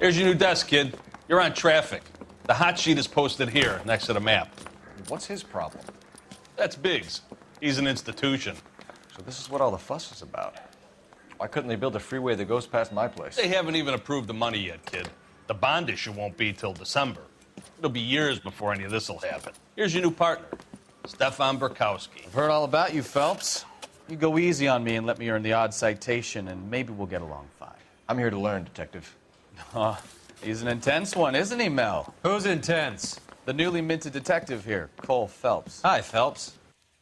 Here's your new desk, kid. You're on traffic. The hot sheet is posted here, next to the map. What's his problem? That's Biggs. He's an institution. So this is what all the fuss is about. Why couldn't they build a freeway that goes past my place? They haven't even approved the money yet, kid. The bond issue won't be till December. It'll be years before any of this will happen. Here's your new partner, Stefan Burkowski. I've heard all about you, Phelps. You go easy on me and let me earn the odd citation, and maybe we'll get along fine. I'm here to learn, Detective. He's an intense one, isn't he, Mel? Who's intense? The newly minted detective here, Cole Phelps. Hi, Phelps.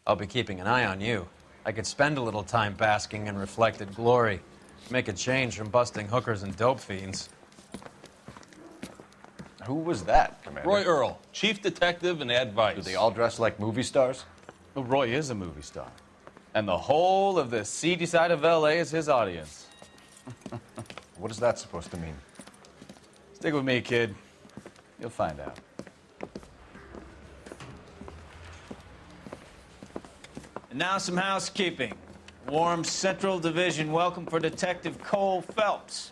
I'll be keeping an eye on you. I could spend a little time basking in reflected glory. Make a change from busting hookers and dope fiends. Who was that, Commander? Roy Earl, chief detective and advice. Do they all dress like movie stars? Well, Roy is a movie star. And the whole of the seedy side of L.A. is his audience. What is that supposed to mean? Stick with me, kid. You'll find out. And now some housekeeping. Warm Central Division welcome for Detective Cole Phelps.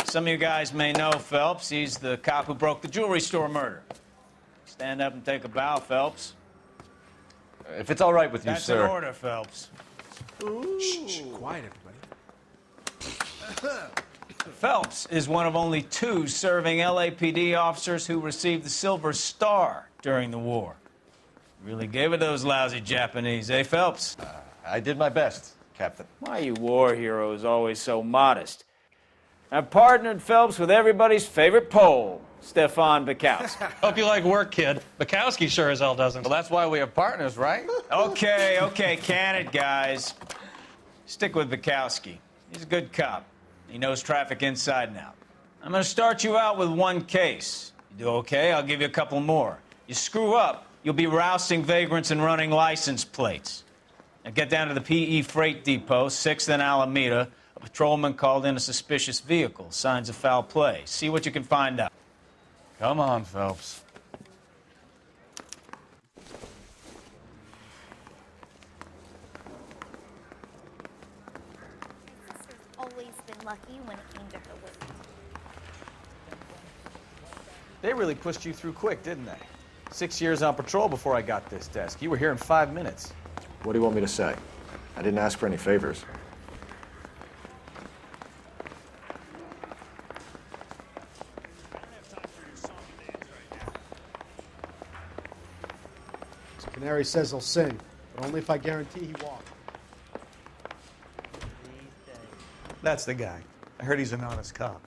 Some of you guys may know Phelps. He's the cop who broke the jewelry store murder. Stand up and take a bow, Phelps. If it's all right with you, That's sir. an order, Phelps. Shh, quiet, everybody. Phelps is one of only 2 serving LAPD officers who received the Silver Star during the war. Really gave it those lousy Japanese, eh, Phelps? I did my best, Captain. Why you war heroes always so modest? I've partnered Phelps with everybody's favorite Pole, Stefan Burkowski. Hope you like work, kid. Bukowski sure as hell doesn't. Well, that's why we have partners, right? Okay, can it, guys. Stick with Bukowski. He's a good cop. He knows traffic inside and out. I'm going to start you out with 1 case. You do okay, I'll give you a couple more. You screw up, you'll be rousting vagrants and running license plates. Now get down to the PE Freight Depot, 6th and Alameda. A patrolman called in a suspicious vehicle. Signs of foul play. See what you can find out. Come on, Phelps. Always been lucky when it came to her weight. They really pushed you through quick, didn't they? 6 years on patrol before I got this desk. You were here in 5 minutes. What do you want me to say? I didn't ask for any favors. Canary says he'll sing, but only if I guarantee he won't. That's the guy. I heard he's an honest cop.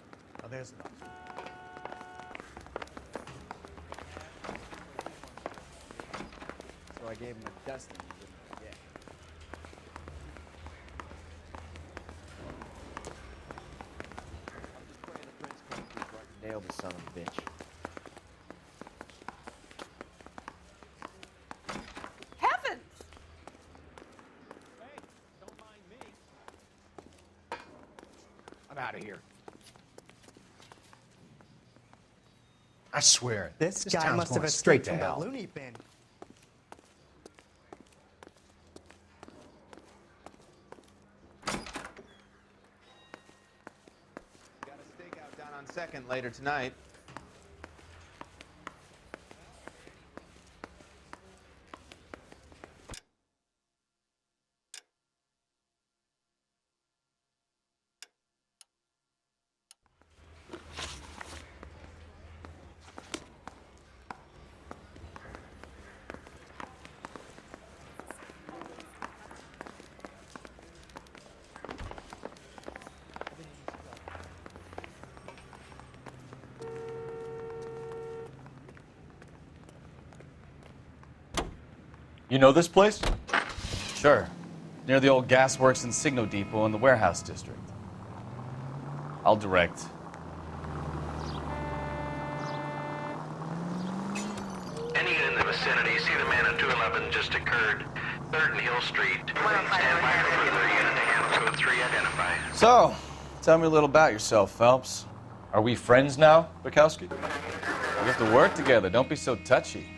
Oh, there's enough. So I gave him a dusting. Yeah. I'm just praying the prince comes through so I can nail the son of a bitch. Out of here. I swear, This guy town's must have going escaped straight to from the hell. loony bin. Got a stakeout down on 2nd later tonight. You know this place? Sure. Near the old gasworks and Signo Depot in the warehouse district. I'll direct. Any in the vicinity, see the man on 211 just occurred. 3rd and Hill Street. Stand by for further unit to handle code 3 identify. So, tell me a little about yourself, Phelps. Are we friends now, Bukowski? We have to work together. Don't be so touchy.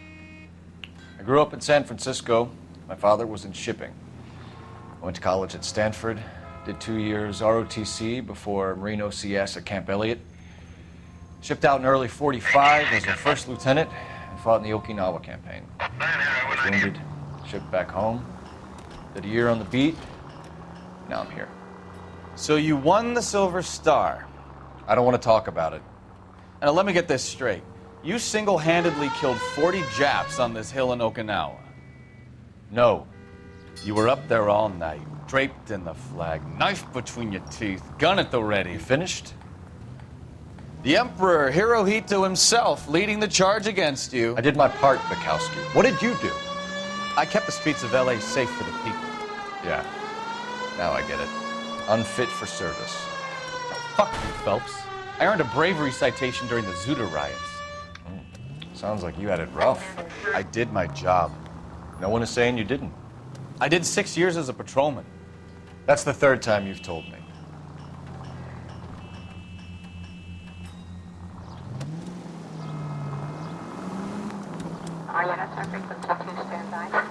I grew up in San Francisco. My father was in shipping. I went to college at Stanford. Did 2 years ROTC before Marine OCS at Camp Elliott. Shipped out in early 45 as a first lieutenant and fought in the Okinawa campaign. Was wounded, shipped back home. Did a year on the beat. Now I'm here. So you won the Silver Star. I don't want to talk about it. Now let me get this straight. You single-handedly killed 40 Japs on this hill in Okinawa. No. You were up there all night, draped in the flag, knife between your teeth, gun at the ready. You finished? The Emperor Hirohito himself leading the charge against you. I did my part, Bukowski. What did you do? I kept the streets of LA safe for the people. Yeah. Now I get it. Unfit for service. Fuck you, Phelps. I earned a bravery citation during the Zuda riots. Sounds like you had it rough. I did my job. No one is saying you didn't. I did 6 years as a patrolman. That's the third time you've told me. RNS frequency 2, stand by.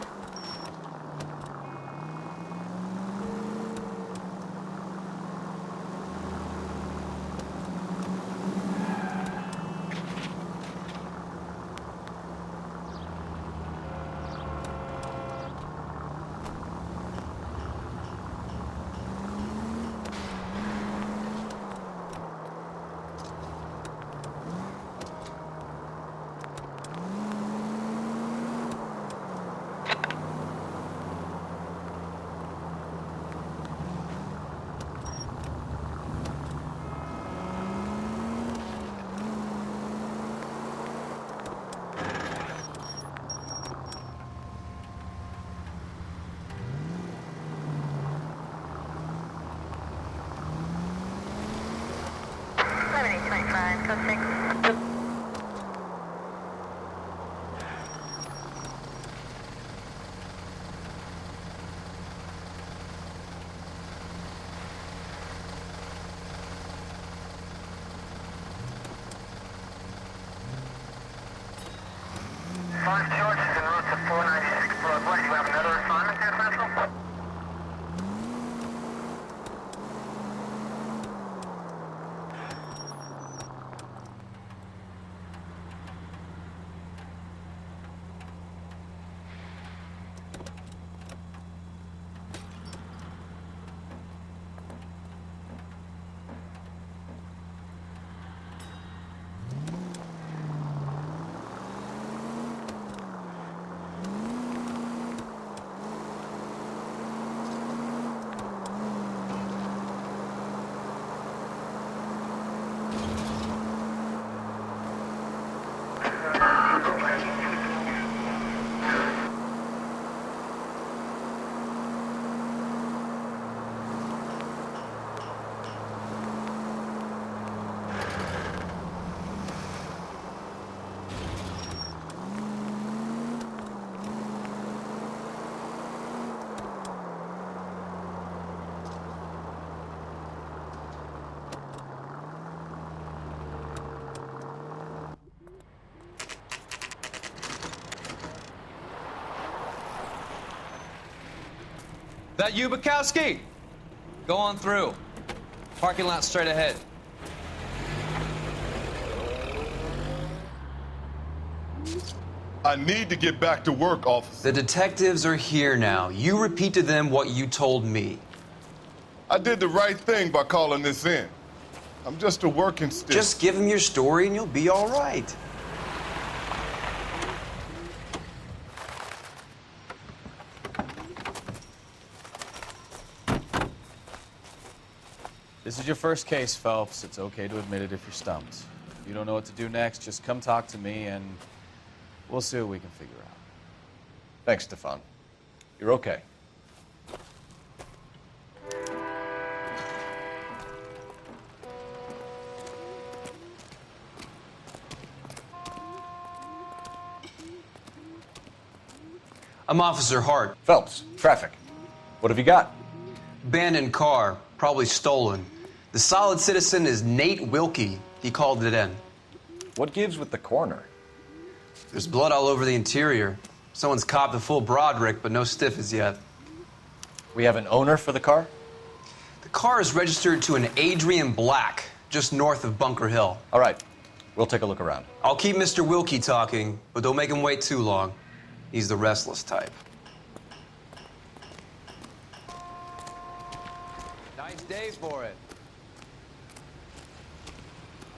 George is en route to 496 Broadway. You have another assignment there, Central? That you, Bukowski? Go on through. Parking lot straight ahead. I need to get back to work, officer. The detectives are here now. You repeat to them what you told me. I did the right thing by calling this in. I'm just a working stick. Just give them your story and you'll be all right. This is your first case, Phelps. It's okay to admit it if you're stumped. If you don't know what to do next, just come talk to me and we'll see what we can figure out. Thanks, Stefan. You're okay. I'm Officer Hart. Phelps, traffic. What have you got? Abandoned car, probably stolen. The solid citizen is Nate Wilkie. He called it in. What gives with the coroner? There's blood all over the interior. Someone's copped a full Broderick, but no stiff as yet. We have an owner for the car? The car is registered to an Adrian Black, just north of Bunker Hill. All right, we'll take a look around. I'll keep Mr. Wilkie talking, but don't make him wait too long. He's the restless type. Nice day for it.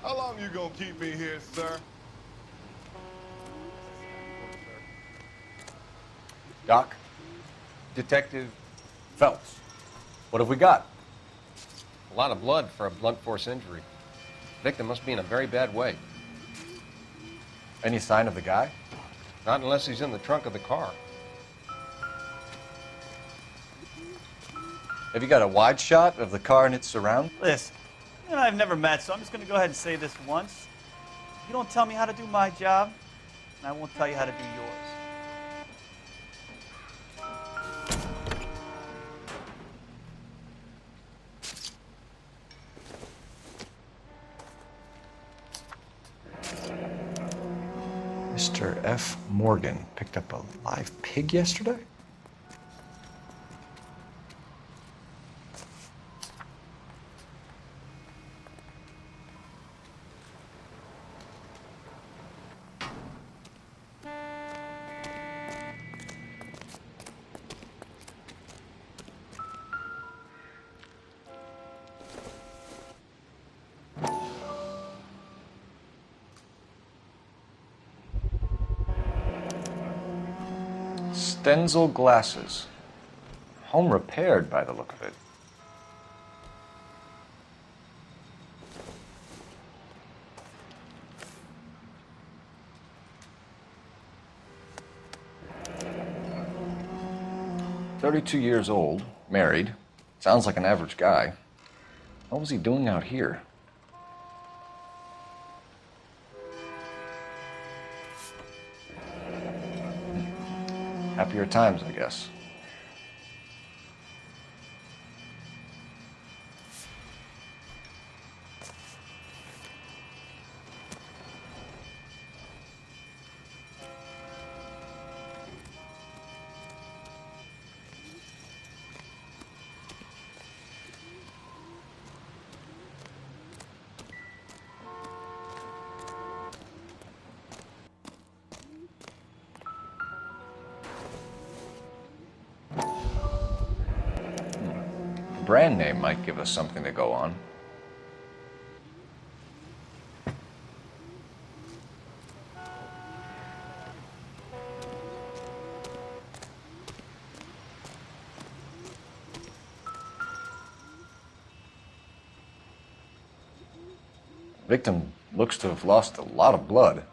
How long you gonna keep me here, sir? Doc? Detective, Phelps. What have we got? a lot of blood for a blunt force injury. Victim must be in a very bad way. Any sign of the guy? Not unless he's in the trunk of the car. Have you got a wide shot of the car and its surround? Listen, you and I have never met, so I'm just going to go ahead and say this once. You don't tell me how to do my job, and I won't tell you how to do yours. Mr. F. Morgan picked up a live pig yesterday? Stenzel glasses. Home repaired by the look of it. "32 years old, married. Sounds like an average guy. What was he doing out here?" Happier times, I guess. Brand name might give us something to go on. Victim looks to have lost a lot of blood.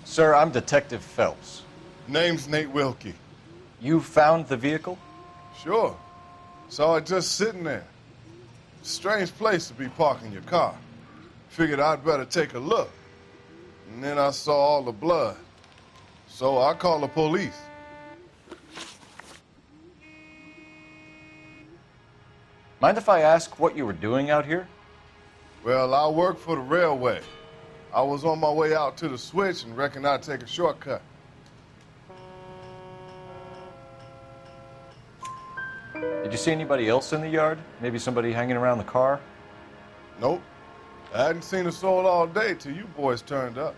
Sir, I'm Detective Phelps. Name's Nate Wilkie. You found the vehicle? Sure. Saw it just sitting there. Strange place to be parking your car. Figured I'd better take a look. And then I saw all the blood. So I called the police. Mind if I ask what you were doing out here? Well, I work for the railway. I was on my way out to the switch and reckoned I'd take a shortcut. Did you see anybody else in the yard? Maybe somebody hanging around the car? Nope. I hadn't seen a soul all day till you boys turned up.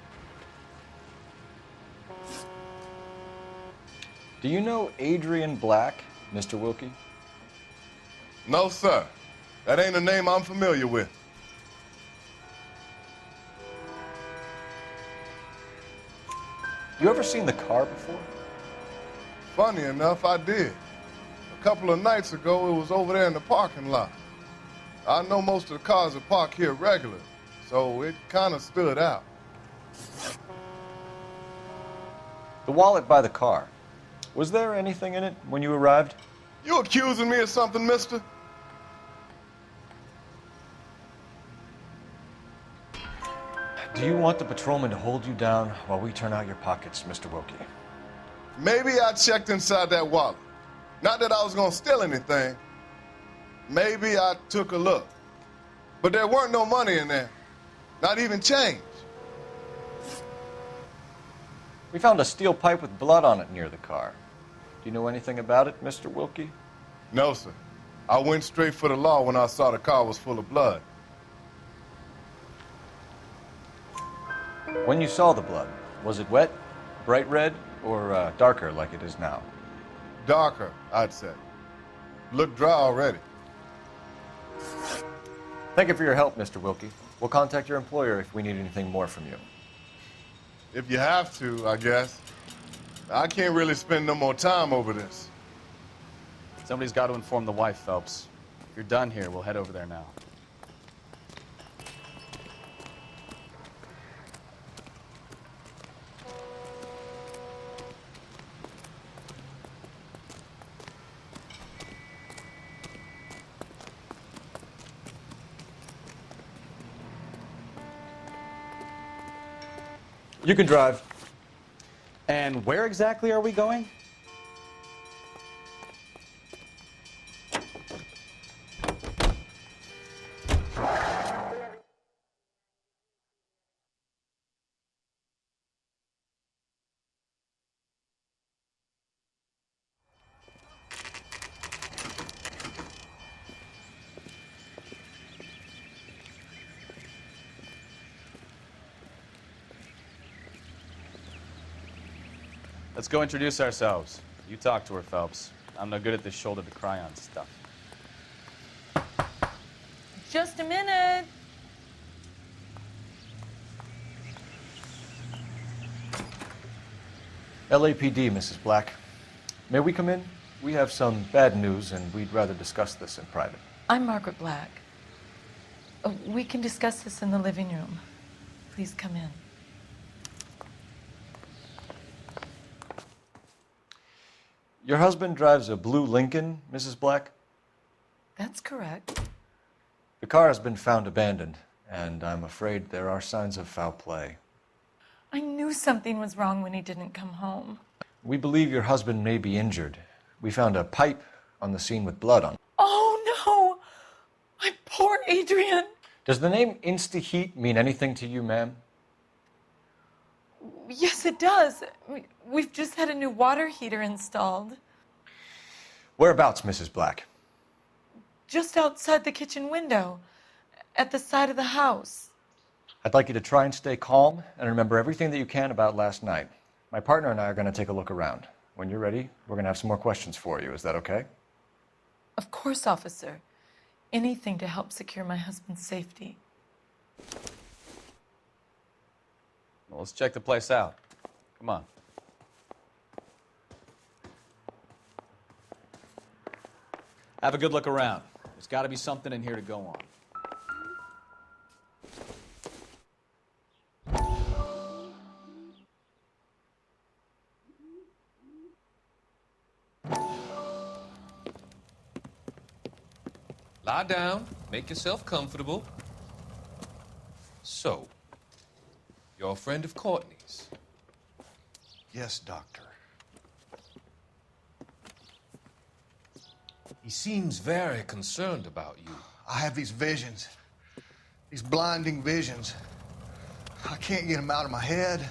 Do you know Adrian Black, Mr. Wilkie? No, sir. That ain't a name I'm familiar with. You ever seen the car before? Funny enough, I did. A couple of nights ago, it was over there in the parking lot. I know most of the cars are parked here regular, so it kind of stood out. The wallet by the car. Was there anything in it when you arrived? You accusing me of something, mister? Do you want the patrolman to hold you down while we turn out your pockets, Mr. Wilkie? Maybe I checked inside that wallet. Not that I was gonna steal anything. Maybe I took a look. But there weren't no money in there. Not even change. We found a steel pipe with blood on it near the car. Do you know anything about it, Mr. Wilkie? No, sir. I went straight for the law when I saw the car was full of blood. When you saw the blood, was it wet, bright red, or darker like it is now? Darker, I'd say. Looked dry already. Thank you for your help, Mr. Wilkie. We'll contact your employer if we need anything more from you. If you have to, I guess. I can't really spend no more time over this. Somebody's got to inform the wife, Phelps. If you're done here, we'll head over there now. You can drive. And where exactly are we going? Let's go introduce ourselves. You talk to her, Phelps. I'm no good at this shoulder to cry on stuff. Just a minute. LAPD, Mrs. Black. May we come in? We have some bad news, and we'd rather discuss this in private. I'm Margaret Black. We can discuss this in the living room. Please come in. Your husband drives a blue Lincoln, Mrs. Black? That's correct. The car has been found abandoned, and I'm afraid there are signs of foul play. I knew something was wrong when he didn't come home. We believe your husband may be injured. We found a pipe on the scene with blood on it. Oh, no! My poor Adrian! Does the name Insta-Heat mean anything to you, ma'am? Yes, it does. We've just had a new water heater installed. Whereabouts, Mrs. Black? Just outside the kitchen window, at the side of the house. I'd like you to try and stay calm and remember everything that you can about last night. My partner and I are going to take a look around. When you're ready, we're going to have some more questions for you. Is that okay? Of course, officer. Anything to help secure my husband's safety. Well, let's check the place out. Come on. Have a good look around. There's got to be something in here to go on. Lie down, make yourself comfortable. So, you're a friend of Courtney's? Yes, Doctor. He seems very concerned about you. I have these visions, these blinding visions. I can't get them out of my head.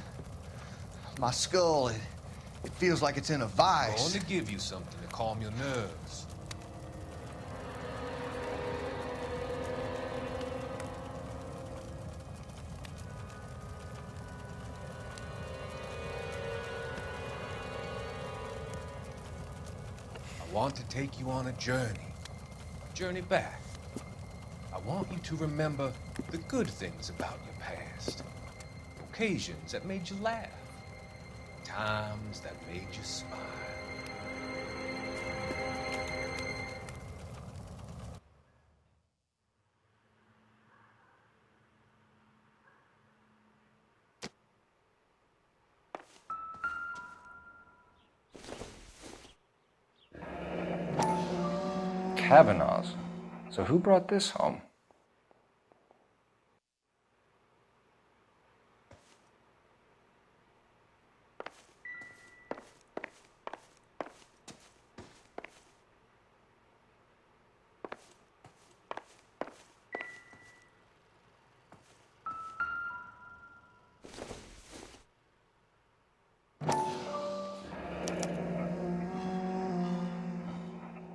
My skull, it feels like it's in a I vice. want to give you something to calm your nerves. I want to take you on a journey back. I want you to remember the good things about your past, occasions that made you laugh, times that made you smile. Kavanaugh's. So who brought this home?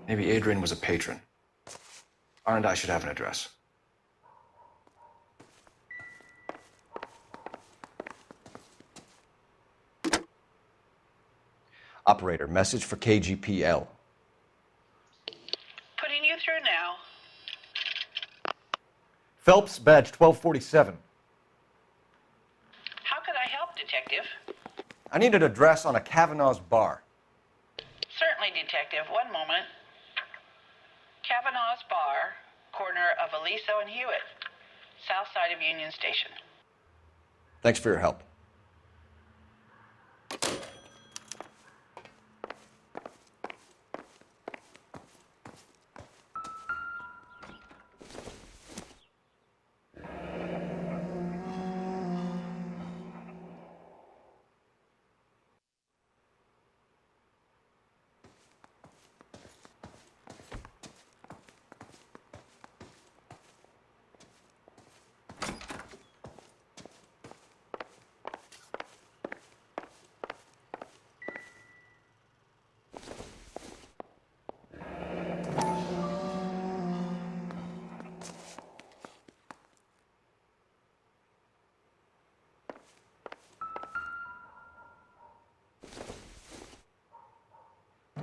Maybe Adrian was a patron. And I should have an address. Operator, message for KGPL. Putting you through now. Phelps, badge 1247. How could I help, Detective? I need an address on a Kavanaugh's bar. Certainly, Detective. One moment. Kavanaugh's Bar, corner of Aliso and Hewitt, south side of Union Station. Thanks for your help.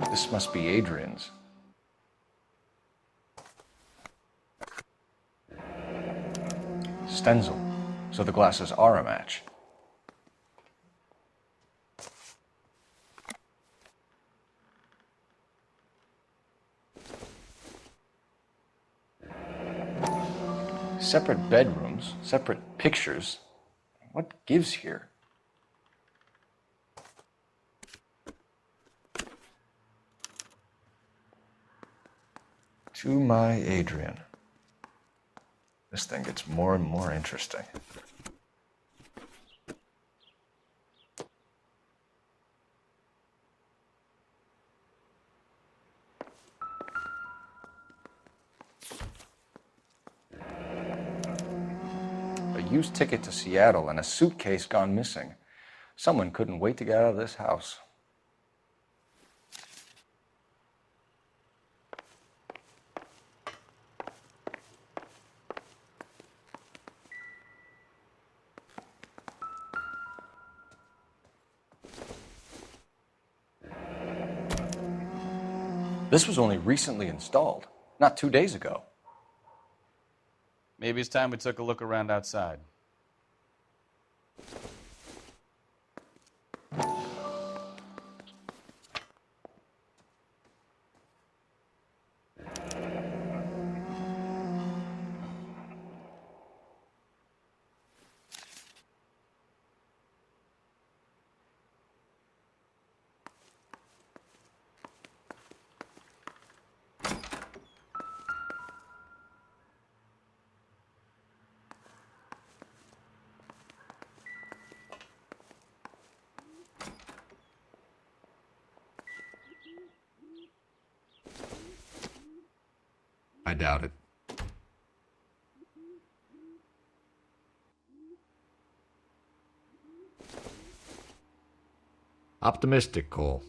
This must be Adrian's. Stenzel. So the glasses are a match. Separate bedrooms, separate pictures. What gives here? To my Adrian. This thing gets more and more interesting. A used ticket to Seattle and a suitcase gone missing. Someone couldn't wait to get out of this house. This was only recently installed, not 2 days ago. Maybe it's time we took a look around outside. I doubt it. Optimistic, Cole.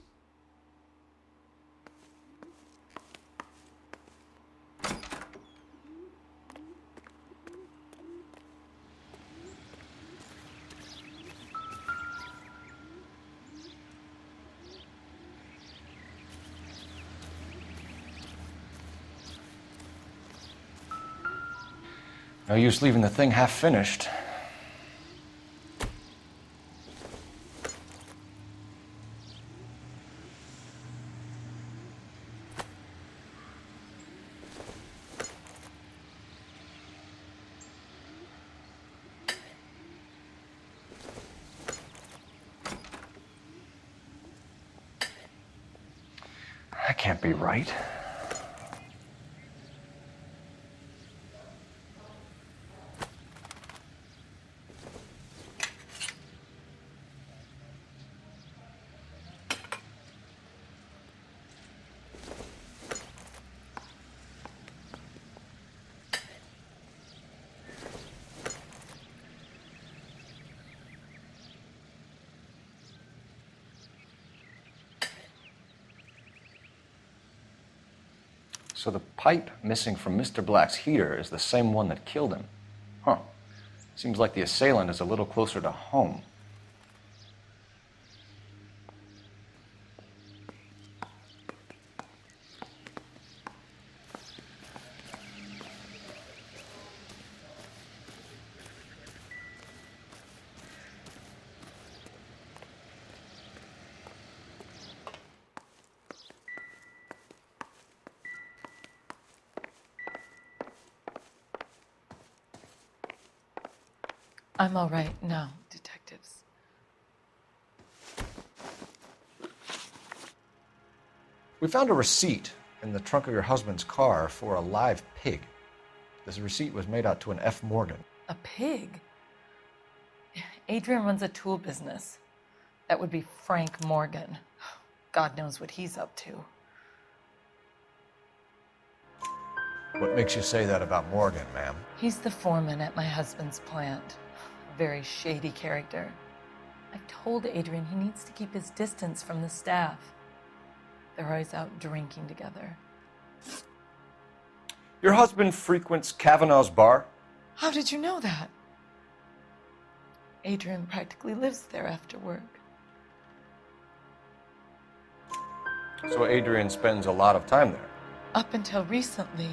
No use leaving the thing half finished. That can't be right. So the pipe missing from Mr. Black's heater is the same one that killed him. Huh. Seems like the assailant is a little closer to home. I'm all right now, detectives. We found a receipt in the trunk of your husband's car for a live pig. This receipt was made out to an F. Morgan. A pig? Adrian runs a tool business. That would be Frank Morgan. God knows what he's up to. What makes you say that about Morgan, ma'am? He's the foreman at my husband's plant. A very shady character. I've told Adrian he needs to keep his distance from the staff. They're always out drinking together. Your husband frequents Kavanaugh's bar? How did you know that? Adrian practically lives there after work. So Adrian spends a lot of time there? Up until recently,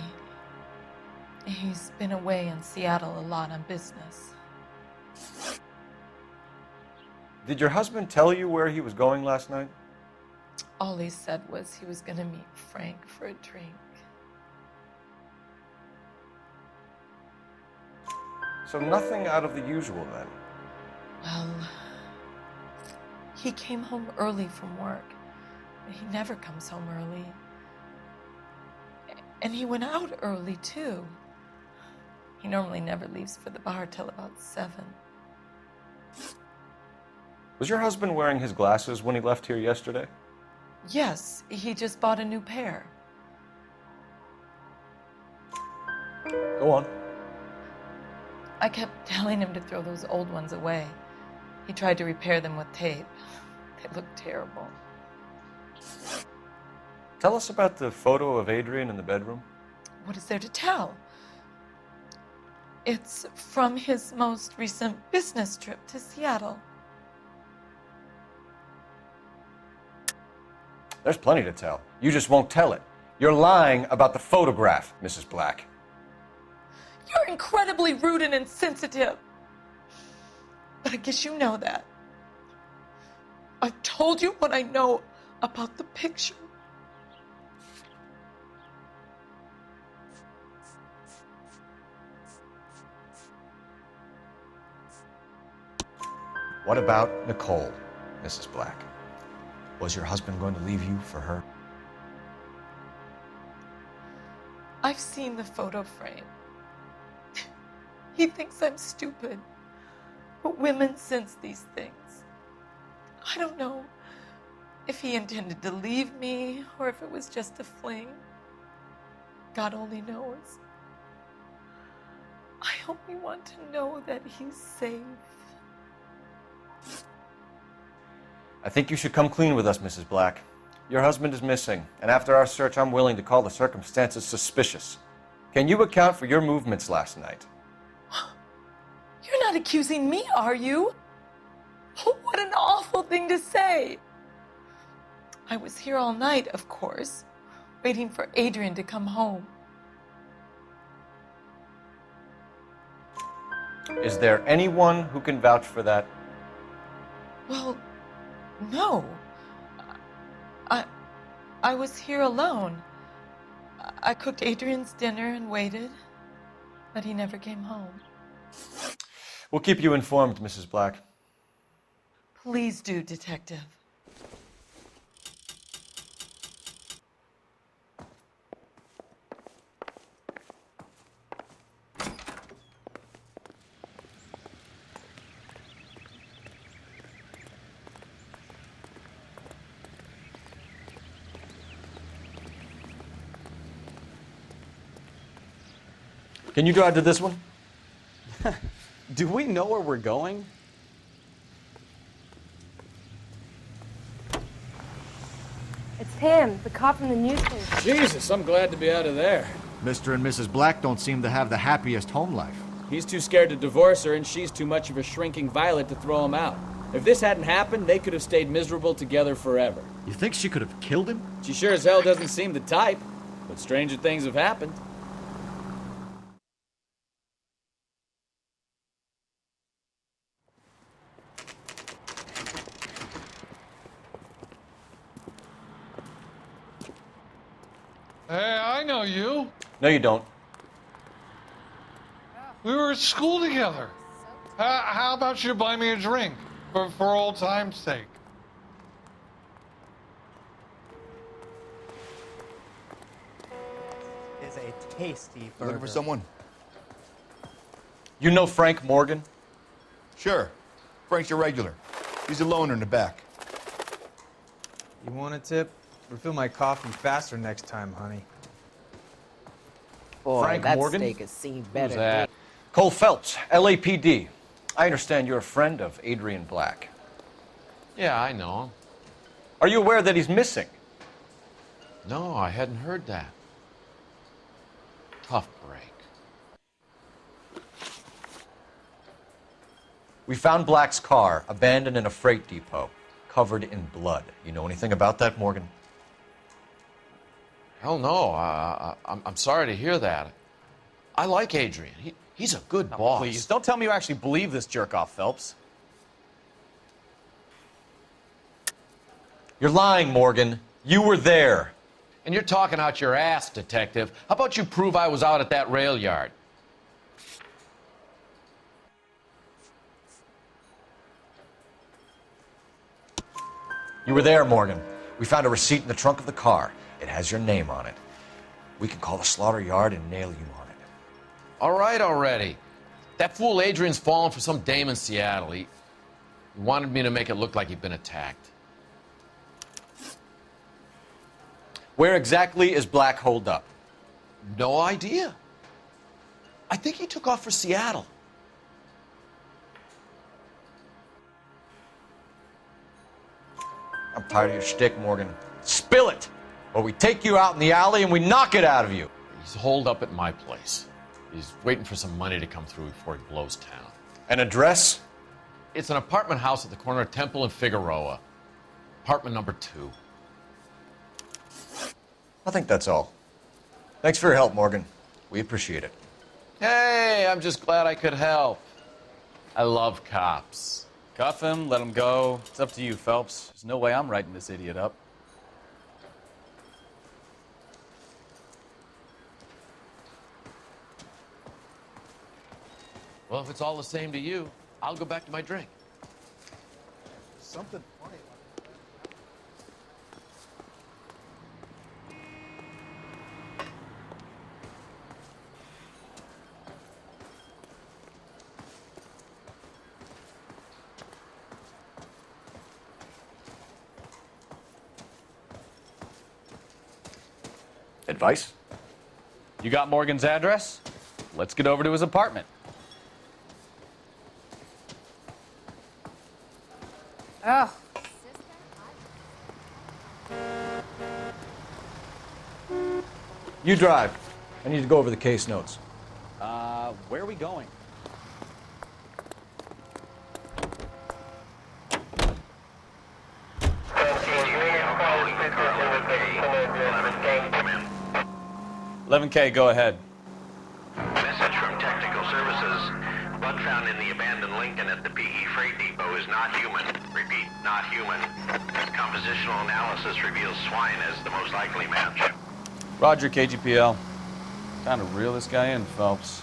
he's been away in Seattle a lot on business. Did your husband tell you where he was going last night? All he said was he was going to meet Frank for a drink. So nothing out of the usual then? Well, he came home early from work. He never comes home early. And he went out early, too. He normally never leaves for the bar till about 7. Was your husband wearing his glasses when he left here yesterday? Yes, he just bought a new pair. Go on. I kept telling him to throw those old ones away. He tried to repair them with tape. They looked terrible. Tell us about the photo of Adrian in the bedroom. What is there to tell? It's from his most recent business trip to Seattle. There's plenty to tell. You just won't tell it. You're lying about the photograph, Mrs. Black. You're incredibly rude and insensitive. But I guess you know that. I've told you what I know about the picture. What about Nicole, Mrs. Black? Was your husband going to leave you for her? I've seen the photo frame. He thinks I'm stupid. But women sense these things. I don't know if he intended to leave me or if it was just a fling. God only knows. I only want to know that he's safe. I think you should come clean with us, Mrs. Black. Your husband is missing, and after our search, I'm willing to call the circumstances suspicious. Can you account for your movements last night? You're not accusing me, are you? What an awful thing to say. I was here all night, of course, waiting for Adrian to come home. Is there anyone who can vouch for that? Well, no. I was here alone. I cooked Adrian's dinner and waited, but he never came home. We'll keep you informed, Mrs. Black. Please do, Detective. Can you drive to this one? Do we know where we're going? It's Tim, the cop from the newspaper. Jesus, I'm glad to be out of there. Mr. and Mrs. Black don't seem to have the happiest home life. He's too scared to divorce her, and she's too much of a shrinking violet to throw him out. If this hadn't happened, they could have stayed miserable together forever. You think she could have killed him? She sure as hell doesn't seem the type, but stranger things have happened. Hey, I know you. No, you don't. We were at school together. How about you buy me a drink for old time's sake? Is a tasty burger. Looking for someone? You know Frank Morgan? Sure. Frank's your regular. He's a loner in the back. You want a tip? Refill my coffee faster next time, honey. Boy, Frank that Morgan? steak has seen better Who's that? days. Cole Phelps, LAPD. I understand you're a friend of Adrian Black. Yeah, I know him. Are you aware that he's missing? No, I hadn't heard that. Tough break. We found Black's car abandoned in a freight depot, covered in blood. You know anything about that, Morgan? Hell no. I'm sorry to hear that. I like Adrian. He's a good boss. Please, don't tell me you actually believe this jerk-off, Phelps. You're lying, Morgan. You were there. And you're talking out your ass, detective. How about you prove I was out at that rail yard? You were there, Morgan. We found a receipt in the trunk of the car. It has your name on it. We can call the slaughter yard and nail you on it. All right already. That fool Adrian's fallen for some dame in Seattle. He wanted me to make it look like he'd been attacked. Where exactly is Black holed up? No idea. I think he took off for Seattle. I'm tired of your shtick, Morgan. Spill it! Or we take you out in the alley and we knock it out of you. He's holed up at my place. He's waiting for some money to come through before he blows town. An address? It's an apartment house at the corner of Temple and Figueroa. Apartment number 2. I think that's all. Thanks for your help, Morgan. We appreciate it. Hey, I'm just glad I could help. I love cops. Cuff him, let him go. It's up to you, Phelps. There's no way I'm writing this idiot up. Well, if it's all the same to you, I'll go back to my drink. Something funny. Advice? You got Morgan's address? Let's get over to his apartment. Oh. You drive. I need to go over the case notes. Where are we going? $11K, go ahead. Message from Technical Services. Blood found in the abandoned Lincoln at the PE Freight Depot is not human. Repeat, not human. Compositional analysis reveals swine as the most likely match. Roger, KGPL. Time to reel this guy in, Phelps.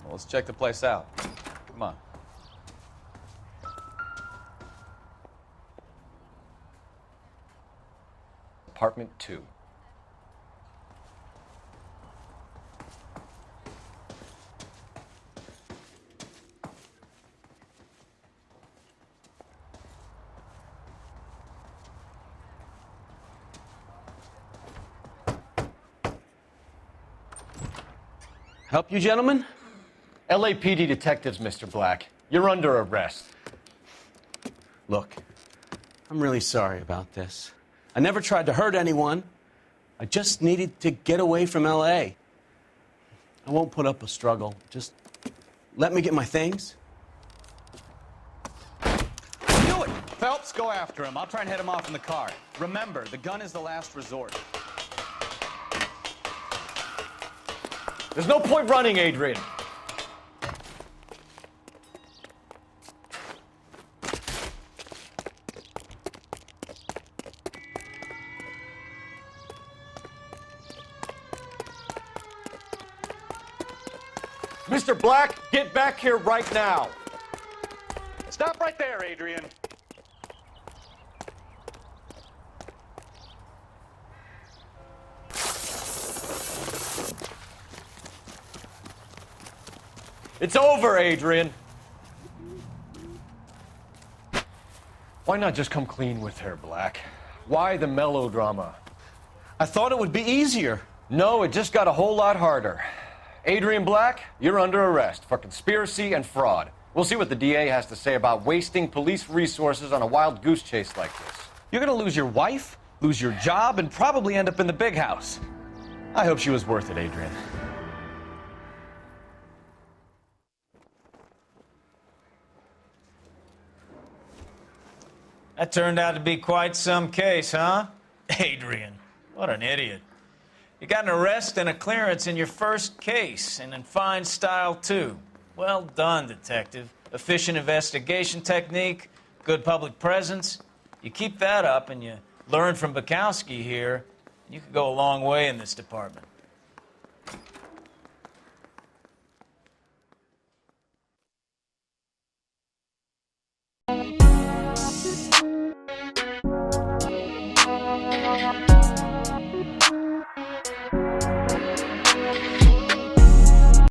Well, let's check the place out. Come on. Apartment 2. help you gentlemen? LAPD detectives, Mr. Black. You're under arrest. Look, I'm really sorry about this. I never tried to hurt anyone. I just needed to get away from L.A. I won't put up a struggle. Just let me get my things. Do it! Phelps, go after him. I'll try and head him off in the car. Remember, the gun is the last resort. There's no point running, Adrian. Mr. Black, get back here right now. Stop right there, Adrian. It's over, Adrian. Why not just come clean with her, Black? Why the melodrama? I thought it would be easier. No, it just got a whole lot harder. Adrian Black, you're under arrest for conspiracy and fraud. We'll see what the DA has to say about wasting police resources on a wild goose chase like this. You're gonna lose your wife, lose your job, and probably end up in the big house. I hope she was worth it, Adrian. That turned out to be quite some case, huh? Adrian, what an idiot. You got an arrest and a clearance in your first case, and in fine style, too. Well done, detective. Efficient investigation technique, good public presence. You keep that up and you learn from Bukowski here, you could go a long way in this department.